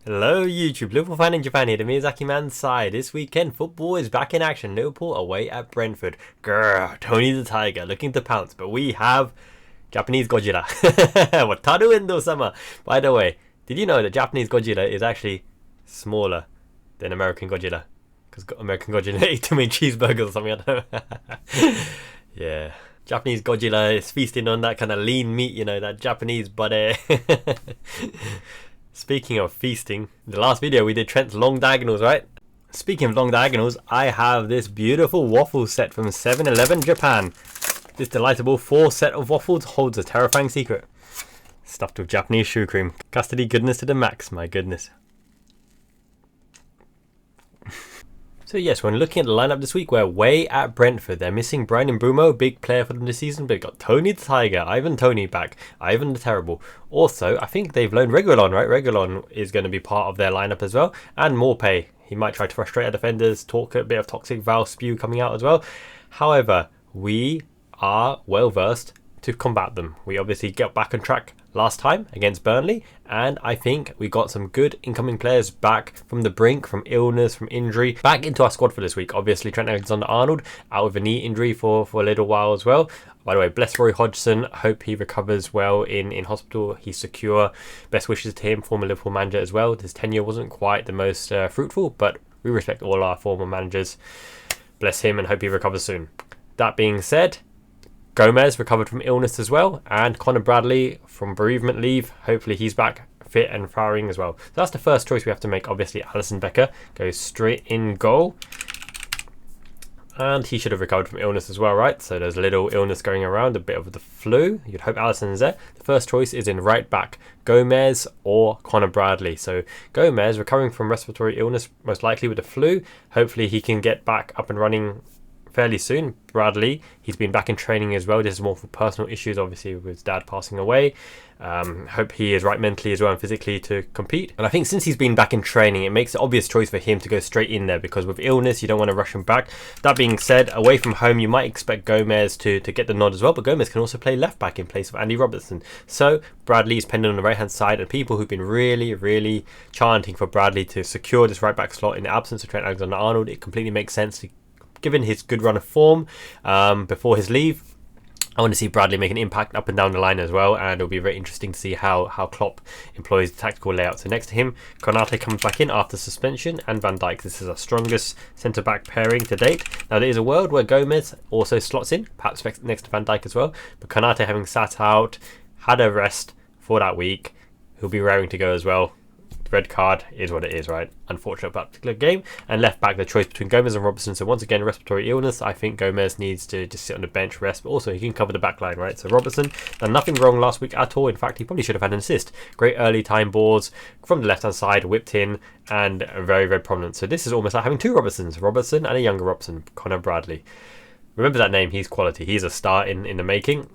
Hello YouTube, Liverpool fan in Japan here, the Miyazaki man's side. This weekend, football is back in action. Liverpool away at Brentford. Grrr, Toney the Tiger looking to pounce, but we have Japanese Godzilla. Wataru Endo-sama. By the way, did you know that Japanese Godzilla is actually smaller than American Godzilla? Because American Godzilla ate too many cheeseburgers or something, I don't know. Yeah. Japanese Godzilla is feasting on that kind of lean meat, you know, that Japanese butter. Speaking of feasting, the last video we did Trent's long diagonals, right? Speaking of long diagonals, I have this beautiful waffle set from 7-Eleven Japan. This delightable 4 set of waffles holds a terrifying secret. Stuffed with Japanese shoe cream. Custody goodness to the max, my goodness. So yes, when looking at the lineup this week, we're away at Brentford. They're missing Brian Mbeumo, big player for them this season, but they've got Toney the Tiger, Ivan Toney back, Ivan the Terrible. Also, I think they've loaned Reguilon, right? Reguilon is going to be part of their lineup as well, and Morpay. He might try to frustrate our defenders, talk a bit of toxic Val spew coming out as well. However, we are well versed to combat them. We obviously got back on track last time against Burnley, and I think we got some good incoming players back from the brink, from illness, from injury, back into our squad for this week. Obviously Trent Alexander-Arnold out with a knee injury for a little while as well. By the way, bless Roy Hodgson, hope he recovers well in hospital. He's secure. Best wishes to him, former Liverpool manager as well. His tenure wasn't quite the most fruitful, but we respect all our former managers. Bless him and hope he recovers soon. That being said, Gomez recovered from illness as well, and Connor Bradley from bereavement leave. Hopefully he's back fit and firing as well. So that's the first choice we have to make. Obviously Alisson Becker goes straight in goal, and he should have recovered from illness as well, right? So there's a little illness going around, a bit of the flu. You'd hope Alisson's there. The first choice is in right back, Gomez or Connor Bradley. So Gomez recovering from respiratory illness, most likely with the flu. Hopefully he can get back up and running fairly soon. Bradley, he's been back in training as well. This is more for personal issues, obviously, with his dad passing away. Hope he is right mentally as well and physically to compete. And I think since he's been back in training, it makes the obvious choice for him to go straight in there, because with illness, you don't want to rush him back. That being said, away from home, you might expect Gomez to get the nod as well, but Gomez can also play left back in place of Andy Robertson. So Bradley is pending on the right hand side, and people who've been really chanting for Bradley to secure this right back slot in the absence of Trent Alexander-Arnold, it completely makes sense to, given his good run of form before his leave. I want to see Bradley make an impact up and down the line as well, and it'll be very interesting to see how Klopp employs the tactical layout. So next to him, Konate comes back in after suspension, and Van Dijk. This is our strongest centre-back pairing to date. Now there is a world where Gomez also slots in, perhaps next to Van Dijk as well, but Konate, having sat out, had a rest for that week, he'll be raring to go as well. Red card is what it is, right? Unfortunate about that particular game. And left back, the choice between Gomez and Robertson. So once again, respiratory illness. I think Gomez needs to just sit on the bench, rest, but also he can cover the back line, right? So Robertson done nothing wrong last week at all. In fact, he probably should have had an assist. Great early time balls from the left hand side, whipped in, and very prominent. So this is almost like having two Robertsons, Robertson and a younger Robertson, Connor Bradley. Remember that name, he's quality. He's a star in the making.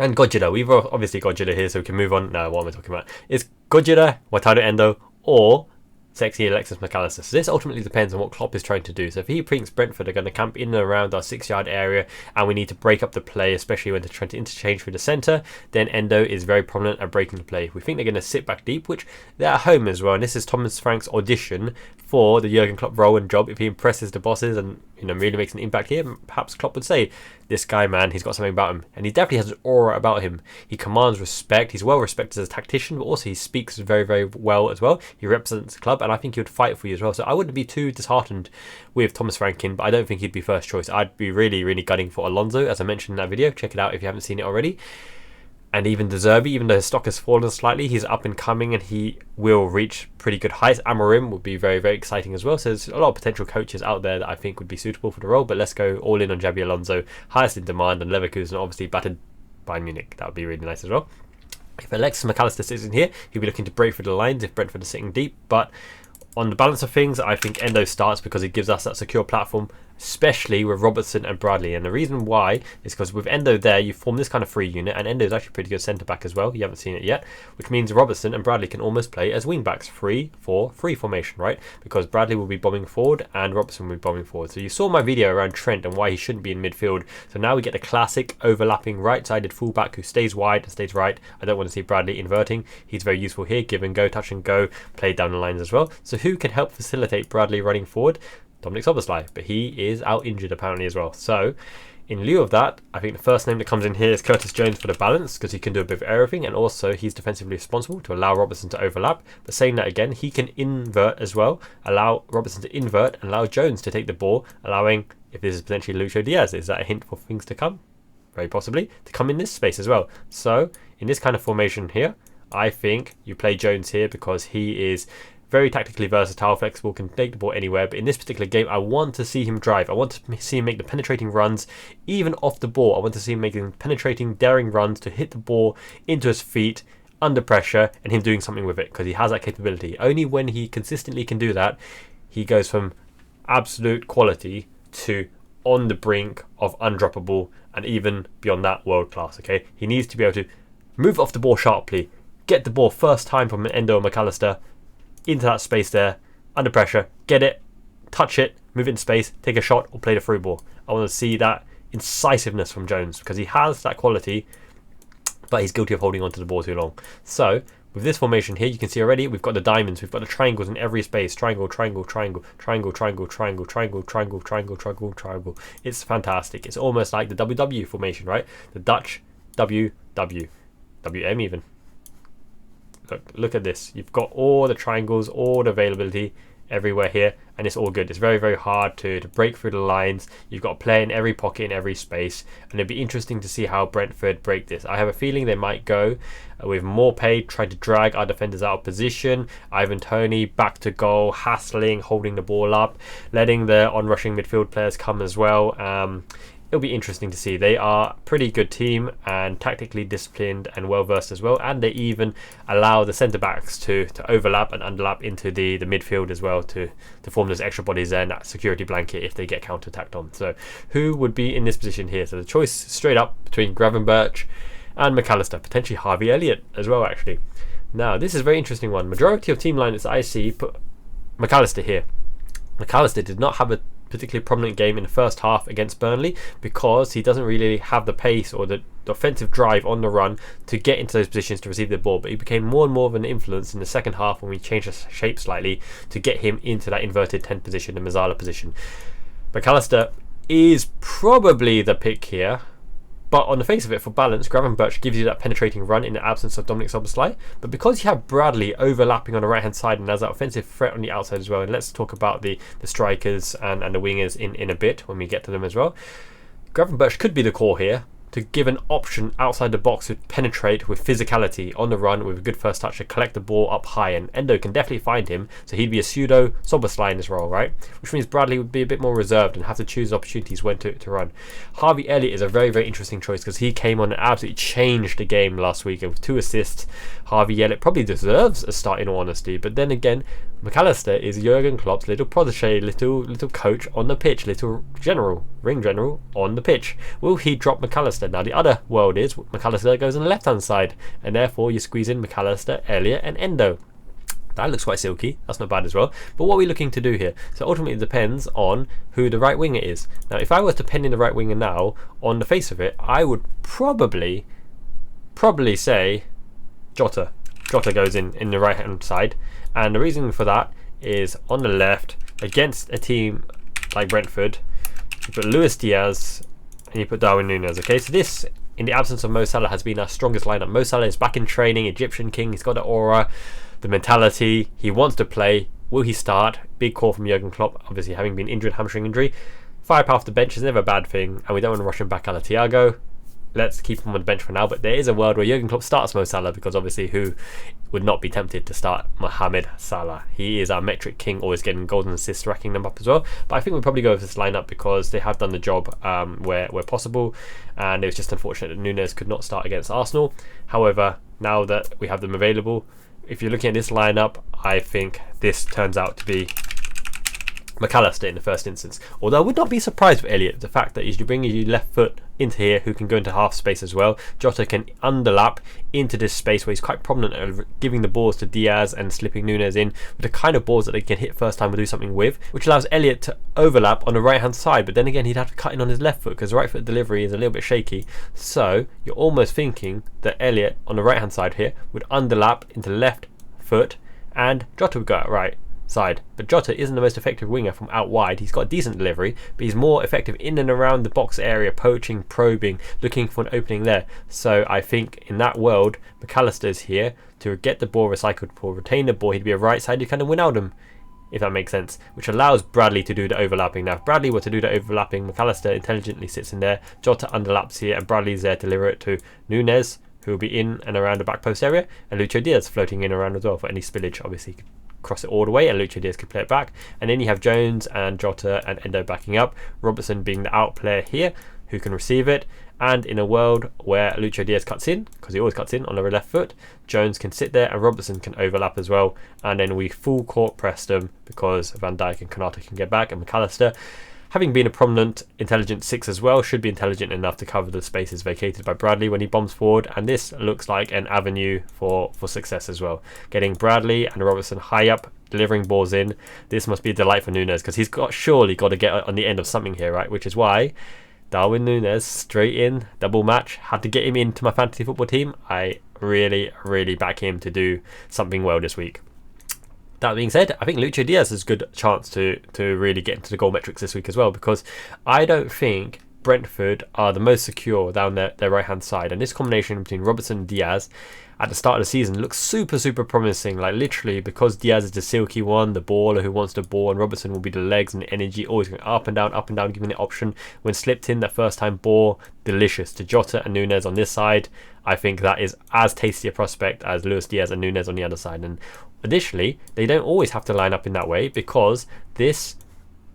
And Godzilla, we've obviously Godzilla here, so we can move on. No, what am I talking about? It's Godzilla, Wataru Endo, or sexy Alexis McAllister. So this ultimately depends on what Klopp is trying to do. So if he thinks Brentford are going to camp in and around our 6-yard area, and we need to break up the play, especially when they're trying to interchange through the centre, then Endo is very prominent at breaking the play. We think they're going to sit back deep, which they're at home as well. And this is Thomas Frank's audition for the Jurgen Klopp role and job. If he impresses the bosses and really makes an impact here, perhaps Klopp would say, this guy, man, he's got something about him, and he definitely has an aura about him. He commands respect. He's well respected as a tactician, but also he speaks very well as well. He represents the club, and I think he would fight for you as well. So I wouldn't be too disheartened with Thomas Frank in, but I don't think he'd be first choice. I'd be really gunning for Alonso, as I mentioned in that video. Check it out if you haven't seen it already. And even De Zerbi, even though his stock has fallen slightly, he's up and coming and he will reach pretty good heights. Amorim would be very exciting as well. So there's a lot of potential coaches out there that I think would be suitable for the role. But let's go all in on Xabi Alonso, highest in demand, and Leverkusen obviously battered Bayern Munich. That would be really nice as well. If Alexis McAllister sits in here, he'll be looking to break through the lines if Brentford are sitting deep. But on the balance of things, I think Endo starts because it gives us that secure platform especially with Robertson and Bradley. And the reason why is because with Endo there, you form this kind of free unit, and Endo is actually pretty good centre back as well. You haven't seen it yet, which means Robertson and Bradley can almost play as wing backs, 3-4-3 formation, right? Because Bradley will be bombing forward and Robertson will be bombing forward. So you saw my video around Trent and why he shouldn't be in midfield. So now we get the classic overlapping right-sided fullback who stays wide and stays right. I don't want to see Bradley inverting. He's very useful here, give and go, touch and go, play down the lines as well. So who can help facilitate Bradley running forward? Dominic Szoboszlai, but he is out injured apparently as well. So in lieu of that, I think the first name that comes in here is Curtis Jones for the balance, because he can do a bit of everything, and also he's defensively responsible to allow Robertson to overlap. But saying that again, he can invert as well, allow Robertson to invert and allow Jones to take the ball, allowing, if this is potentially Lucho Diaz, is that a hint for things to come? Very possibly, to come in this space as well. So in this kind of formation here, I think you play Jones here because he is very tactically versatile, flexible, can take the ball anywhere. But in this particular game, I want to see him drive. I want to see him make the penetrating runs, even off the ball. I want to see him making penetrating, daring runs to hit the ball into his feet under pressure and him doing something with it, because he has that capability. Only when he consistently can do that, he goes from absolute quality to on the brink of undroppable, and even beyond that, world class. Okay, he needs to be able to move off the ball sharply, get the ball first time from Endo and McAllister into that space there, under pressure, get it, touch it, move it in space, take a shot or play the through ball. I want to see that incisiveness from Jones, because he has that quality, but he's guilty of holding on to the ball too long. So with this formation here, you can see already we've got the diamonds, we've got the triangles in every space. Triangle, triangle, triangle, triangle, triangle, triangle, triangle, triangle, triangle, triangle, triangle. It's fantastic. It's almost like the WW formation, right? The Dutch WW, WM even. Look at this. You've got all the triangles, all the availability everywhere here, and it's all good. It's very, very hard to break through the lines. You've got a player in every pocket, in every space, and it'd be interesting to see how Brentford break this. I have a feeling they might go with more paid, try to drag our defenders out of position. Ivan Toney back to goal, hassling, holding the ball up, letting the on-rushing midfield players come as well. It'll be interesting to see. They are a pretty good team and tactically disciplined and well versed as well, and they even allow the centre backs to overlap and underlap into the midfield as well to form those extra bodies there and that security blanket if they get counter attacked on. So who would be in this position here? So the choice straight up between Gravenberch and McAllister, potentially Harvey Elliott as well actually. Now this is a very interesting one. Majority of team lineups I see put McAllister here. McAllister did not have a particularly prominent game in the first half against Burnley because he doesn't really have the pace or the offensive drive on the run to get into those positions to receive the ball, but he became more and more of an influence in the second half when we changed the shape slightly to get him into that inverted 10 position, the Mazzala position. McAllister is probably the pick here, but on the face of it, for balance, Gravenberch gives you that penetrating run in the absence of Dominic Szoboszlai. But because you have Bradley overlapping on the right-hand side and has that offensive threat on the outside as well, and let's talk about the strikers and the wingers in a bit when we get to them as well. Gravenberch could be the core here to give an option outside the box to penetrate with physicality on the run with a good first touch to collect the ball up high, and Endo can definitely find him, so he'd be a pseudo Szoboszlai in this role, right? Which means Bradley would be a bit more reserved and have to choose opportunities when to run. Harvey Elliott is a very, very interesting choice because he came on and absolutely changed the game last week with 2 assists. Harvey Elliott probably deserves a start in all honesty, but then again, McAllister is Jurgen Klopp's little protege, little coach on the pitch, little general, ring general on the pitch. Will he drop McAllister? Now the other world is McAllister goes on the left hand side, and therefore you squeeze in McAllister, Elliott and Endo. That looks quite silky. That's not bad as well. But what are we looking to do here? So ultimately it depends on who the right winger is. Now if I was to pen in the right winger now, on the face of it, I would probably say Jota. Jota goes in the right hand side, and the reason for that is on the left against a team like Brentford, you put Luis Diaz and you put Darwin Núñez. Okay, so this, in the absence of Mo Salah, has been our strongest lineup. Mo Salah is back in training, Egyptian king. He's got the aura, the mentality. He wants to play. Will he start? Big call from Jurgen Klopp, obviously having been injured, hamstring injury. Firepower off the bench is never a bad thing, and we don't want to rush him back a la Thiago. Let's keep him on the bench for now, but there is a world where Jurgen Klopp starts Mo Salah, because obviously who would not be tempted to start Mohamed Salah? He is our metric king, always getting golden assists, racking them up as well. But I think we'll probably go with this lineup because they have done the job where possible, and it was just unfortunate that Núñez could not start against Arsenal. However, now that we have them available, if you're looking at this lineup, I think this turns out to be McAllister in the first instance. Although I would not be surprised with Elliott, the fact that he's bringing you left foot into here, who can go into half space as well. Jota can underlap into this space where he's quite prominent at giving the balls to Diaz and slipping Núñez in with the kind of balls that they can hit first time or do something with, which allows Elliott to overlap on the right hand side. But then again, he'd have to cut in on his left foot because right foot delivery is a little bit shaky. So you're almost thinking that Elliott on the right hand side here would underlap into left foot and Jota would go out right side. But Jota isn't the most effective winger from out wide. He's got a decent delivery, but he's more effective in and around the box area, poaching, probing, looking for an opening there. So I think in that world, McAllister's here to get the ball recycled ball, retain the ball. He'd be a right-sided kind of Wijnaldum, if that makes sense, which allows Bradley to do the overlapping. Now if Bradley were to do the overlapping, McAllister intelligently sits in there, Jota underlaps here, and Bradley's there to deliver it to Núñez, who will be in and around the back post area, and Lucho Diaz floating in around as well for any spillage. Obviously cross it all the way and Lucho Diaz could play it back, and then you have Jones and Jota and Endo backing up, Robertson being the out player here who can receive it. And in a world where Lucho Diaz cuts in, because he always cuts in on the left foot, Jones can sit there and Robertson can overlap as well, and then we full court press them because Van Dijk and Konate can get back, and McAllister, having been a prominent intelligent 6 as well, should be intelligent enough to cover the spaces vacated by Bradley when he bombs forward, and this looks like an avenue for success as well. Getting Bradley and Robertson high up, delivering balls in, this must be a delight for Núñez, because he's surely got to get on the end of something here, right? Which is why Darwin Núñez, straight in, double match, had to get him into my fantasy football team. I really, really back him to do something well this week. That being said, I think Lucho Diaz has a good chance to really get into the goal metrics this week as well, because I don't think Brentford are the most secure down their right hand side, and this combination between Robertson and Diaz at the start of the season looks super promising. Like literally, because Diaz is the silky one, the baller who wants the ball, and Robertson will be the legs and the energy, always going up and down, giving the option when slipped in that first time ball. Delicious to Jota and Núñez on this side. I think that is as tasty a prospect as Luis Diaz and Núñez on the other side. And additionally, they don't always have to line up in that way, because this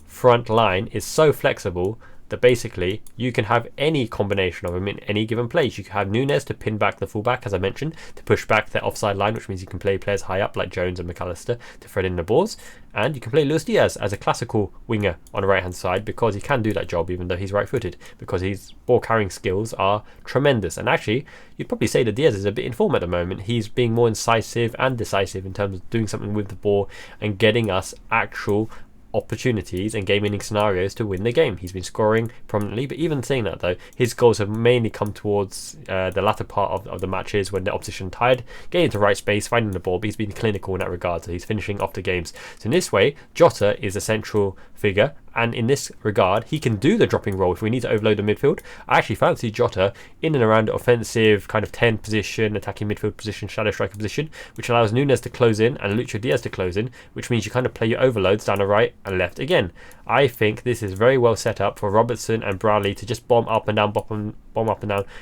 front line is so flexible that basically you can have any combination of them in any given place. You can have Núñez to pin back the fullback, as I mentioned, to push back the offside line, which means you can play players high up like Jones and McAllister to thread in the balls, and you can play Luis Diaz as a classical winger on the right hand side, because he can do that job even though he's right footed, because his ball carrying skills are tremendous. And actually you'd probably say that Diaz is a bit in form at the moment. He's being more incisive and decisive in terms of doing something with the ball and getting us actual opportunities and game winning scenarios to win the game. He's been scoring prominently, but even saying that though, his goals have mainly come towards the latter part of the matches when the opposition tied, getting into right space, finding the ball, but he's been clinical in that regard, so he's finishing off the games. So in this way, Jota is a central figure, and in this regard he can do the dropping role if we need to overload the midfield. I actually fancy Jota in and around the offensive kind of 10 position, attacking midfield position, shadow striker position, which allows Núñez to close in and Lucho Diaz to close in, which means you kind of play your overloads down the right and left again. I think this is very well set up for Robertson and Bradley to just bomb up and down,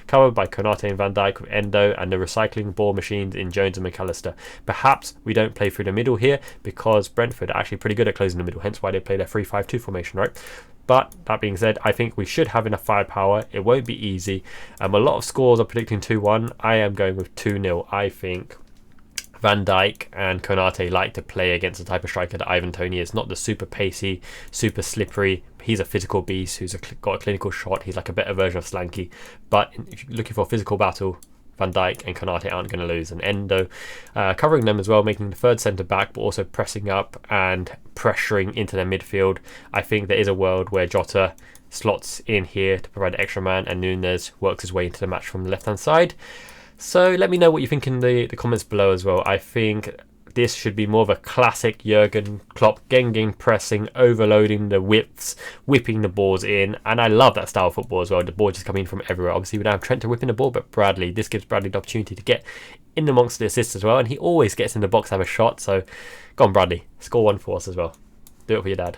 covered by Konate and Van Dijk with Endo and the recycling ball machines in Jones and McAllister. Perhaps we don't play through the middle here, because Brentford are actually pretty good at closing the middle, hence why they play their 3-5-2 formation, right? But that being said, I think we should have enough firepower. It won't be easy. A lot of scores are predicting 2-1. I am going with 2-0. I think Van Dijk and Konate like to play against the type of striker that Ivan Toney is. Not the super pacey, super slippery. He's a physical beast who's got a clinical shot. He's like a better version of Slanky. But if you're looking for a physical battle, Van Dijk and Konate aren't going to lose. And Endo covering them as well, making the third centre back, but also pressing up and pressuring into their midfield. I think there is a world where Jota slots in here to provide the extra man, and Núñez works his way into the match from the left hand side. So let me know what you think in the comments below as well. I think this should be more of a classic Jurgen Klopp ganging, pressing, overloading the widths, whipping the balls in, and I love that style of football as well. The ball just coming from everywhere. Obviously we don't have Trent to whipping the ball, but Bradley, this gives Bradley the opportunity to get in amongst the assists as well, and he always gets in the box to have a shot. So go on Bradley, score one for us as well. Do it for your dad.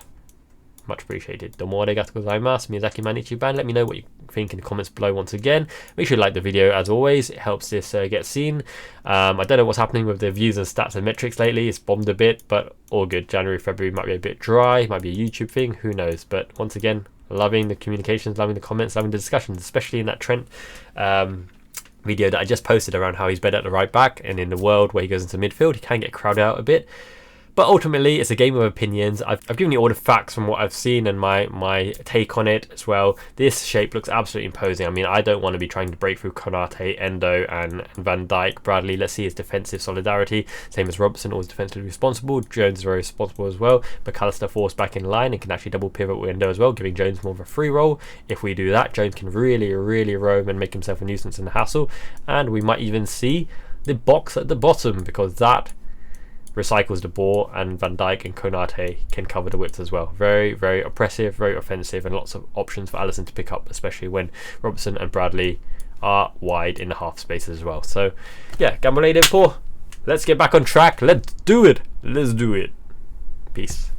Much appreciated. Domo arigatou gozaimasu. Miyazaki Manichiban. Let me know what you think in the comments below once again. Make sure you like the video as always. It helps this get seen. I don't know what's happening with the views and stats and metrics lately. It's bombed a bit, but all good. January, February might be a bit dry. Might be a YouTube thing. Who knows? But once again, loving the communications, loving the comments, loving the discussions, especially in that Trent video that I just posted around how he's better at the right back, and in the world where he goes into midfield, he can get crowded out a bit. But ultimately, it's a game of opinions. I've given you all the facts from what I've seen and my take on it as well. This shape looks absolutely imposing. I mean, I don't want to be trying to break through Konate, Endo, and Van Dijk. Bradley, let's see his defensive solidarity. Same as Robertson, always defensively responsible. Jones is very responsible as well. McAllister forced back in line and can actually double pivot with Endo as well, giving Jones more of a free roll. If we do that, Jones can really roam and make himself a nuisance and a hassle. And we might even see the box at the bottom, because that recycles the ball, and Van Dijk and Konate can cover the width as well. Very oppressive, very offensive, and lots of options for Alisson to pick up, especially when Robertson and Bradley are wide in the half spaces as well. So yeah, Gamble Liverpool, let's get back on track. Let's do it. Peace.